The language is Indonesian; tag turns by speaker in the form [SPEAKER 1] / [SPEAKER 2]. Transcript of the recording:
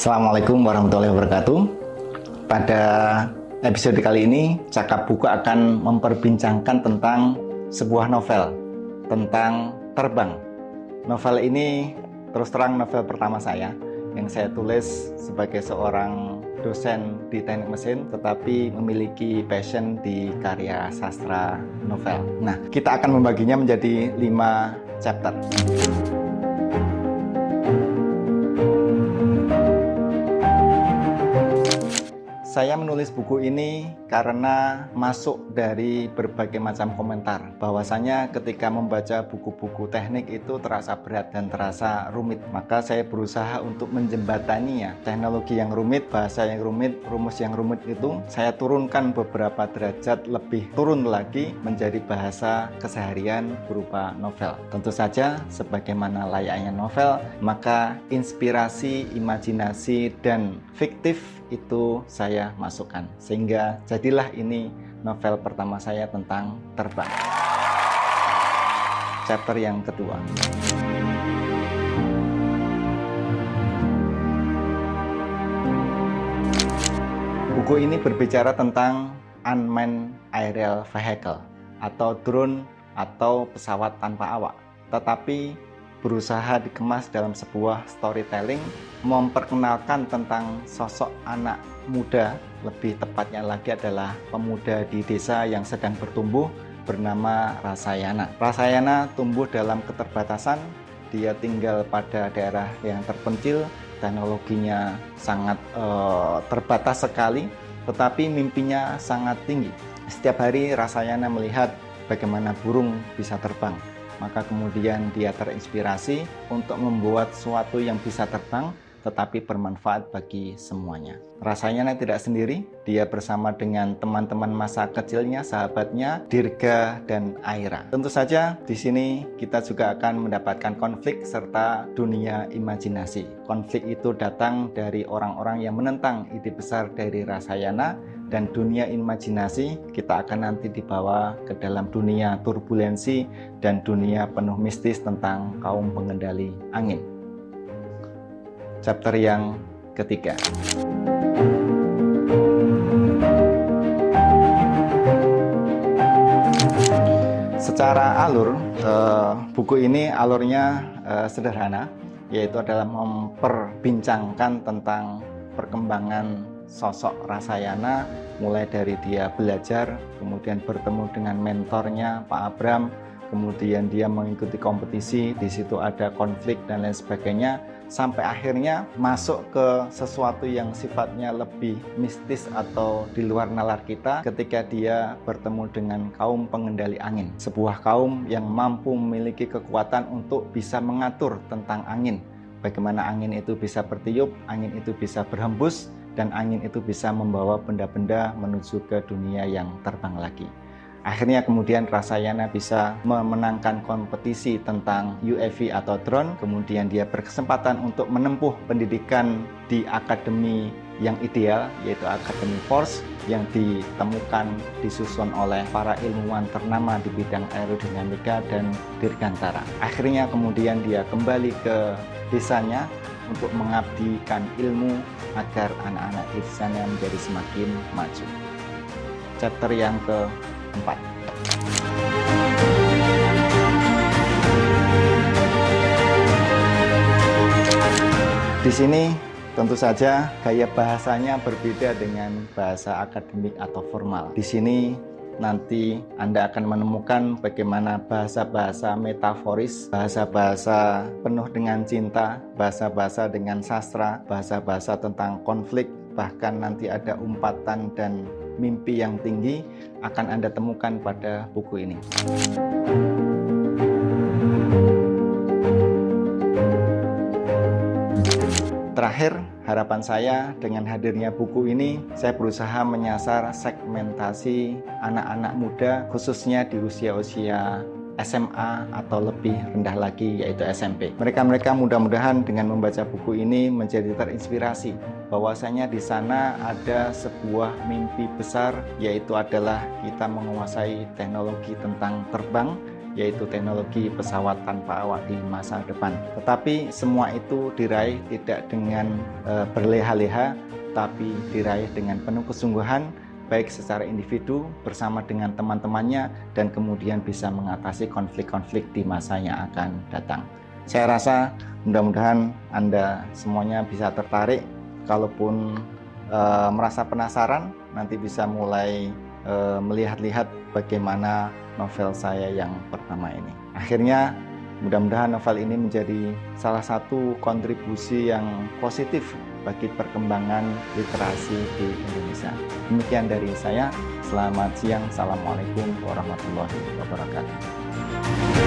[SPEAKER 1] Assalamualaikum warahmatullahi wabarakatuh. Pada episode kali ini, Cakap Buku akan memperbincangkan tentang sebuah novel tentang terbang. Novel ini terus terang novel pertama saya yang saya tulis sebagai seorang dosen di teknik mesin, tetapi memiliki passion di karya sastra novel. Nah, kita akan membaginya menjadi 5 chapter. Saya menulis buku ini karena masuk dari berbagai macam komentar bahwasanya ketika membaca buku-buku teknik itu terasa berat dan terasa rumit. Maka saya berusaha untuk menjembataninya. Teknologi yang rumit, bahasa yang rumit, rumus yang rumit itu saya turunkan beberapa derajat lebih turun lagi menjadi bahasa keseharian berupa novel. Tentu saja sebagaimana layaknya novel, maka inspirasi, imajinasi, dan fiktif itu saya masukkan, sehingga jadilah ini novel pertama saya tentang terbang. Chapter yang kedua. Buku ini berbicara tentang unmanned aerial vehicle atau drone atau pesawat tanpa awak, tetapi berusaha dikemas dalam sebuah storytelling, memperkenalkan tentang sosok anak muda, lebih tepatnya lagi adalah pemuda di desa yang sedang bertumbuh bernama Rasayana. Rasayana tumbuh dalam keterbatasan, dia tinggal pada daerah yang terpencil, teknologinya sangat terbatas sekali, tetapi mimpinya sangat tinggi. Setiap hari Rasayana melihat bagaimana burung bisa terbang. Maka kemudian dia terinspirasi untuk membuat sesuatu yang bisa terbang tetapi bermanfaat bagi semuanya. Rasanya tidak sendiri, dia bersama dengan teman-teman masa kecilnya, sahabatnya, Dirga dan Aira. Tentu saja di sini kita juga akan mendapatkan konflik serta dunia imajinasi. Konflik itu datang dari orang-orang yang menentang ide besar dari Rasayana, dan dunia imajinasi kita akan nanti dibawa ke dalam dunia turbulensi dan dunia penuh mistis tentang kaum pengendali angin. Chapter yang ketiga. Secara alur, buku ini alurnya sederhana, yaitu adalah memperbincangkan tentang perkembangan sosok Rasayana, mulai dari dia belajar, kemudian bertemu dengan mentornya Pak Abram, kemudian dia mengikuti kompetisi, di situ ada konflik dan lain sebagainya, sampai akhirnya masuk ke sesuatu yang sifatnya lebih mistis atau di luar nalar kita ketika dia bertemu dengan kaum pengendali angin, sebuah kaum yang mampu memiliki kekuatan untuk bisa mengatur tentang angin, bagaimana angin itu bisa bertiup, angin itu bisa berhembus, dan angin itu bisa membawa benda-benda menuju ke dunia yang terbang lagi. Akhirnya kemudian Rasayana bisa memenangkan kompetisi tentang UAV atau drone, kemudian dia berkesempatan untuk menempuh pendidikan di akademi yang ideal, yaitu Akademi Force, yang ditemukan disusun oleh para ilmuwan ternama di bidang aerodinamika dan dirgantara. Akhirnya kemudian dia kembali ke desanya untuk mengabdikan ilmu agar anak-anak di sana menjadi semakin maju. Chapter yang keempat. Di sini tentu saja gaya bahasanya berbeda dengan bahasa akademik atau formal. Di sini nanti Anda akan menemukan bagaimana bahasa-bahasa metaforis, bahasa-bahasa penuh dengan cinta, bahasa-bahasa dengan sastra, bahasa-bahasa tentang konflik, bahkan nanti ada umpatan dan mimpi yang tinggi akan Anda temukan pada buku ini. Terakhir, harapan saya dengan hadirnya buku ini, saya berusaha menyasar segmentasi anak-anak muda, khususnya di usia-usia SMA atau lebih rendah lagi, yaitu SMP. Mereka mudah-mudahan dengan membaca buku ini menjadi terinspirasi bahwasanya di sana ada sebuah mimpi besar, yaitu adalah kita menguasai teknologi tentang terbang yaitu teknologi pesawat tanpa awak di masa depan. Tetapi semua itu diraih tidak dengan berleha-leha, tapi diraih dengan penuh kesungguhan, baik secara individu bersama dengan teman-temannya, dan kemudian bisa mengatasi konflik-konflik di masa yang akan datang. Saya rasa mudah-mudahan Anda semuanya bisa tertarik. Kalaupun merasa penasaran, nanti bisa mulai melihat-lihat bagaimana novel saya yang pertama ini. Akhirnya mudah-mudahan novel ini menjadi salah satu kontribusi yang positif bagi perkembangan literasi di Indonesia. Demikian dari saya. Selamat siang. Assalamualaikum warahmatullahi wabarakatuh.